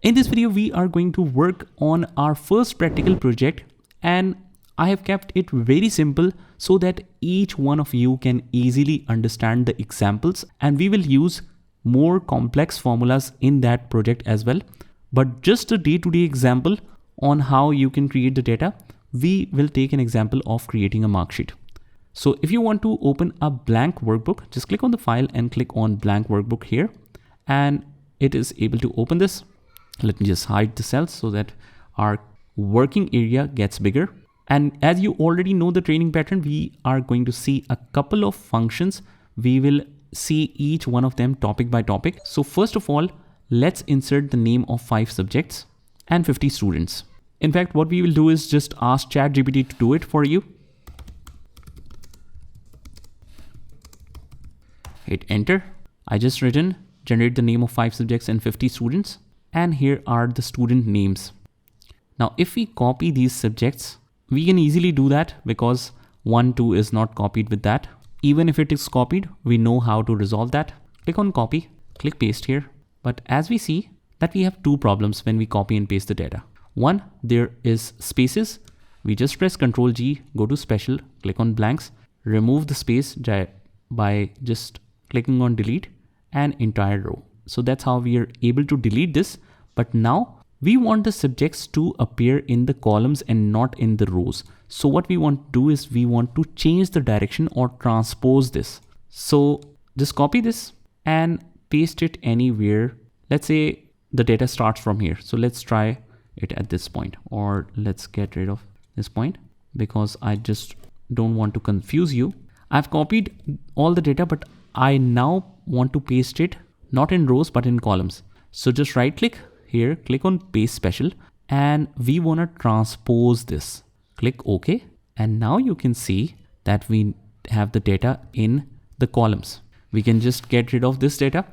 In this video, we are going to work on our first practical project, and I have kept it very simple so that each one of you can easily understand the examples, and we will use more complex formulas in that project as well. But just a day-to-day example on how you can create the data, we will take an example of creating a mark sheet. So if you want to open a blank workbook, just click on the file and click on blank workbook here, and it is able to open this. Let me just hide the cells so that our working area gets bigger. And as you already know the training pattern, we are going to see a couple of functions. We will see each one of them topic by topic. So first of all, let's insert the name of 5 subjects and 50 students. In fact, what we will do is just ask ChatGPT to do it for you. Hit enter. I just written generate the name of 5 subjects and 50 students. And here are the student names. Now, if we copy these subjects, we can easily do that because 1, 2 is not copied with that. Even if it is copied, we know how to resolve that. Click on copy, click paste here. But as we see that we have 2 problems when we copy and paste the data. One, there is spaces. We just press Ctrl G, go to special, click on blanks, remove the space by just clicking on delete and entire row. So that's how we are able to delete this. But now we want the subjects to appear in the columns and not in the rows. So what we want to do is we want to change the direction or transpose this. So just copy this and paste it anywhere. Let's say the data starts from here. So let's try it at this point, or let's get rid of this point because I just don't want to confuse you. I've copied all the data, but I now want to paste it not in rows, but in columns. So just right click here, click on paste special, and we want to transpose this. Click OK. And now you can see that we have the data in the columns. We can just get rid of this data,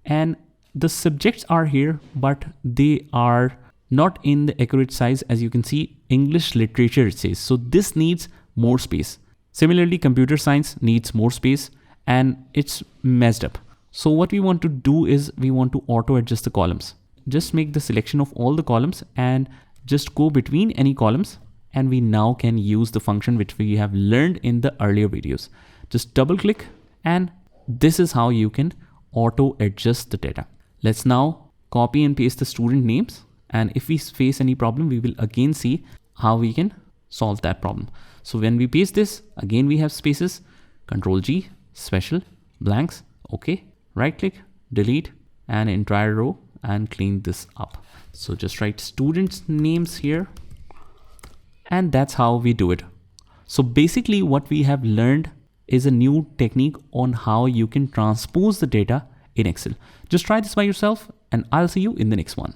and the subjects are here, but they are not in the accurate size. As you can see, English literature it says. So this needs more space. Similarly, computer science needs more space and it's messed up. So what we want to do is we want to auto adjust the columns. Just make the selection of all the columns and just go between any columns. And we now can use the function which we have learned in the earlier videos. Just double click, and this is how you can auto adjust the data. Let's now copy and paste the student names. And if we face any problem, we will again see how we can solve that problem. So when we paste this, again, we have spaces, Ctrl G, special, blanks, okay. Right click, delete an entire row and clean this up. So just write students' names here. And that's how we do it. So basically what we have learned is a new technique on how you can transpose the data in Excel. Just try this by yourself and I'll see you in the next one.